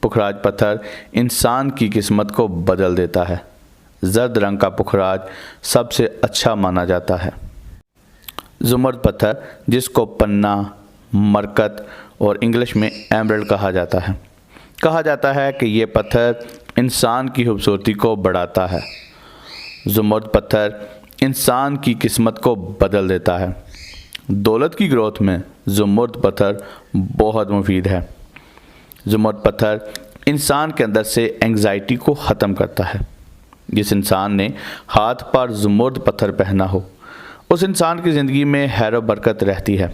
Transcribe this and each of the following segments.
پکھراج پتھر انسان کی قسمت کو بدل دیتا ہے۔ زرد رنگ کا پکھراج سب سے اچھا مانا جاتا ہے۔ زمرد پتھر، جس کو پنا، مرکت اور انگلش میں ایمرلڈ کہا جاتا ہے کہ یہ پتھر انسان کی خوبصورتی کو بڑھاتا ہے۔ زمرد پتھر انسان کی قسمت کو بدل دیتا ہے۔ دولت کی گروتھ میں زمرد پتھر بہت مفید ہے۔ زمرد پتھر انسان کے اندر سے اینگزائٹی کو ختم کرتا ہے۔ جس انسان نے ہاتھ پر زمرد پتھر پہنا ہو، اس انسان کی زندگی میں خیر و برکت رہتی ہے۔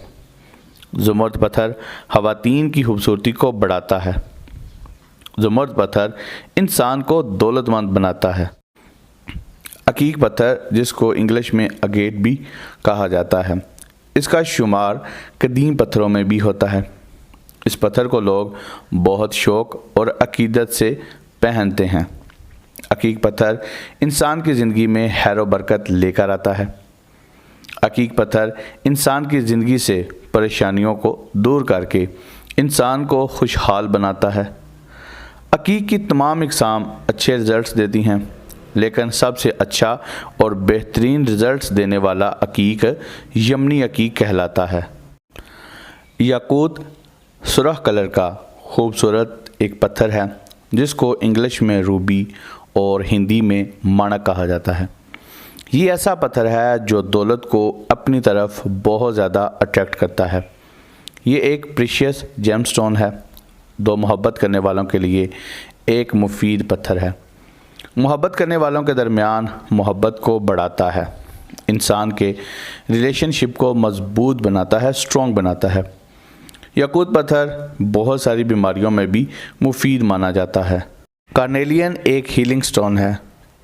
زمرد پتھر خواتین کی خوبصورتی کو بڑھاتا ہے۔ زمرد پتھر انسان کو دولت مند بناتا ہے۔ عقیق پتھر، جس کو انگلش میں اگیٹ بھی کہا جاتا ہے، اس کا شمار قدیم پتھروں میں بھی ہوتا ہے۔ اس پتھر کو لوگ بہت شوق اور عقیدت سے پہنتے ہیں۔ عقیق پتھر انسان کی زندگی میں خیر و برکت لے کر آتا ہے۔ عقیق پتھر انسان کی زندگی سے پریشانیوں کو دور کر کے انسان کو خوشحال بناتا ہے۔ عقیق کی تمام اقسام اچھے رزلٹس دیتی ہیں، لیکن سب سے اچھا اور بہترین رزلٹس دینے والا عقیق یمنی عقیق کہلاتا ہے۔ یاقوت سرخ کلر کا خوبصورت ایک پتھر ہے، جس کو انگلش میں روبی اور ہندی میں مانک کہا جاتا ہے۔ یہ ایسا پتھر ہے جو دولت کو اپنی طرف بہت زیادہ اٹریکٹ کرتا ہے۔ یہ ایک پریشیس جیم سٹون ہے۔ دو محبت کرنے والوں کے لیے ایک مفید پتھر ہے۔ محبت کرنے والوں کے درمیان محبت کو بڑھاتا ہے، انسان کے ریلیشن شپ کو مضبوط بناتا ہے، اسٹرانگ بناتا ہے۔ یاقوت پتھر بہت ساری بیماریوں میں بھی مفید مانا جاتا ہے۔ کارنیلین ایک ہیلنگ سٹون ہے۔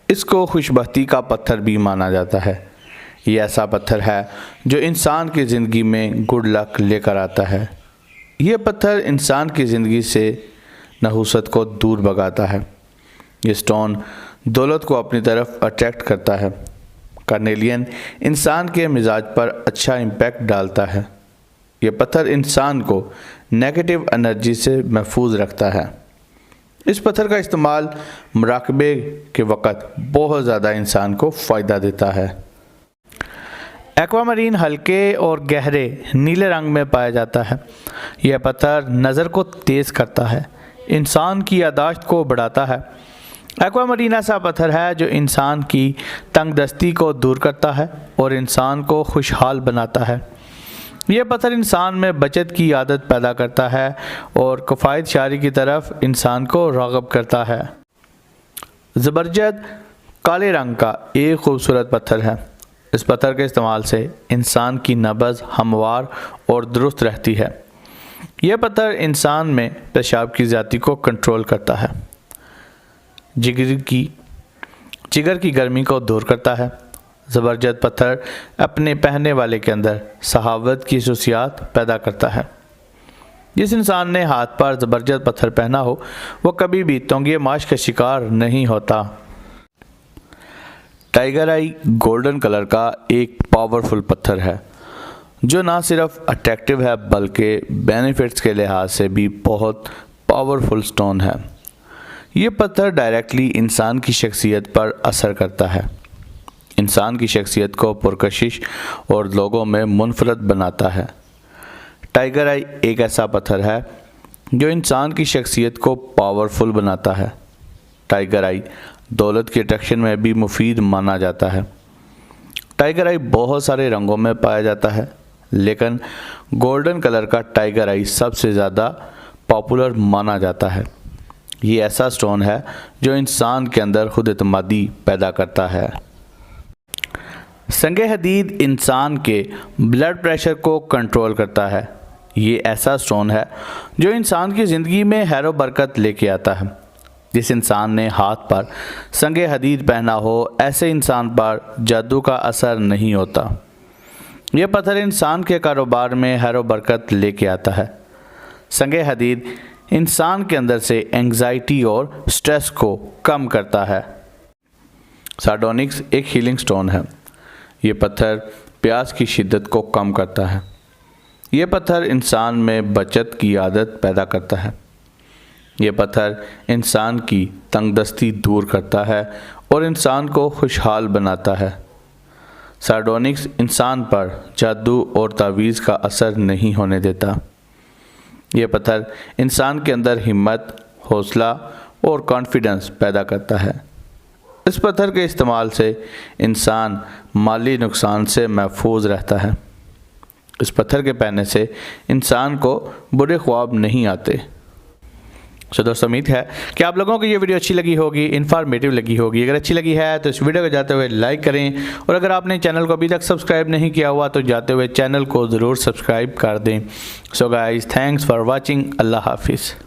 اس کو خوشبختی کا پتھر بھی مانا جاتا ہے۔ یہ ایسا پتھر ہے جو انسان کی زندگی میں گڈ لک لے کر آتا ہے۔ یہ پتھر انسان کی زندگی سے نحوست کو دور بھگاتا ہے۔ یہ سٹون دولت کو اپنی طرف اٹریکٹ کرتا ہے۔ کارنیلین انسان کے مزاج پر اچھا امپیکٹ ڈالتا ہے۔ یہ پتھر انسان کو نیگیٹو انرجی سے محفوظ رکھتا ہے۔ اس پتھر کا استعمال مراقبے کے وقت بہت زیادہ انسان کو فائدہ دیتا ہے۔ ایکوامرین ہلکے اور گہرے نیلے رنگ میں پایا جاتا ہے۔ یہ پتھر نظر کو تیز کرتا ہے، انسان کی یادداشت کو بڑھاتا ہے۔ ایکوامرین ایسا پتھر ہے جو انسان کی تنگ دستی کو دور کرتا ہے اور انسان کو خوشحال بناتا ہے۔ یہ پتھر انسان میں بچت کی عادت پیدا کرتا ہے اور کفایت شعری کی طرف انسان کو راغب کرتا ہے۔ زبرجد کالے رنگ کا ایک خوبصورت پتھر ہے۔ اس پتھر کے استعمال سے انسان کی نبض ہموار اور درست رہتی ہے۔ یہ پتھر انسان میں پیشاب کی زیادتی کو کنٹرول کرتا ہے، جگر کی گرمی کو دور کرتا ہے۔ زبرجد پتھر اپنے پہننے والے کے اندر صحاوت کی خصوصیات پیدا کرتا ہے۔ جس انسان نے ہاتھ پر زبرجد پتھر پہنا ہو، وہ کبھی بھی تونگی ماش کا شکار نہیں ہوتا۔ ٹائیگر آئی گولڈن کلر کا ایک پاورفل پتھر ہے، جو نہ صرف اٹریکٹیو ہے بلکہ بینیفٹس کے لحاظ سے بھی بہت پاورفل سٹون ہے۔ یہ پتھر ڈائریکٹلی انسان کی شخصیت پر اثر کرتا ہے، انسان کی شخصیت کو پرکشش اور لوگوں میں منفرد بناتا ہے۔ ٹائیگر آئی ایک ایسا پتھر ہے جو انسان کی شخصیت کو پاورفل بناتا ہے۔ ٹائیگر آئی دولت کے اٹریکشن میں بھی مفید مانا جاتا ہے۔ ٹائیگر آئی بہت سارے رنگوں میں پایا جاتا ہے، لیکن گولڈن کلر کا ٹائیگر آئی سب سے زیادہ پاپولر مانا جاتا ہے۔ یہ ایسا سٹون ہے جو انسان کے اندر خود اعتمادی پیدا کرتا ہے۔ سنگ حدید انسان کے بلڈ پریشر کو کنٹرول کرتا ہے۔ یہ ایسا سٹون ہے جو انسان کی زندگی میں خیر و برکت لے کے آتا ہے۔ جس انسان نے ہاتھ پر سنگ حدید پہنا ہو، ایسے انسان پر جادو کا اثر نہیں ہوتا۔ یہ پتھر انسان کے کاروبار میں خیر و برکت لے کے آتا ہے۔ سنگ حدید انسان کے اندر سے اینگزائٹی اور سٹریس کو کم کرتا ہے۔ سارڈونکس ایک ہیلنگ سٹون ہے۔ یہ پتھر پیاس کی شدت کو کم کرتا ہے۔ یہ پتھر انسان میں بچت کی عادت پیدا کرتا ہے۔ یہ پتھر انسان کی تنگ دستی دور کرتا ہے اور انسان کو خوشحال بناتا ہے۔ سارڈونکس انسان پر جادو اور تعویذ کا اثر نہیں ہونے دیتا۔ یہ پتھر انسان کے اندر ہمت، حوصلہ اور کانفیڈنس پیدا کرتا ہے۔ اس پتھر کے استعمال سے انسان مالی نقصان سے محفوظ رہتا ہے۔ اس پتھر کے پہننے سے انسان کو برے خواب نہیں آتے۔ دوستوں امید ہے کہ آپ لوگوں کو یہ ویڈیو اچھی لگی ہوگی، انفارمیٹیو لگی ہوگی۔ اگر اچھی لگی ہے تو اس ویڈیو کو جاتے ہوئے لائک کریں، اور اگر آپ نے چینل کو ابھی تک سبسکرائب نہیں کیا ہوا تو جاتے ہوئے چینل کو ضرور سبسکرائب کر دیں۔ So guys, thanks for watching. اللہ حافظ۔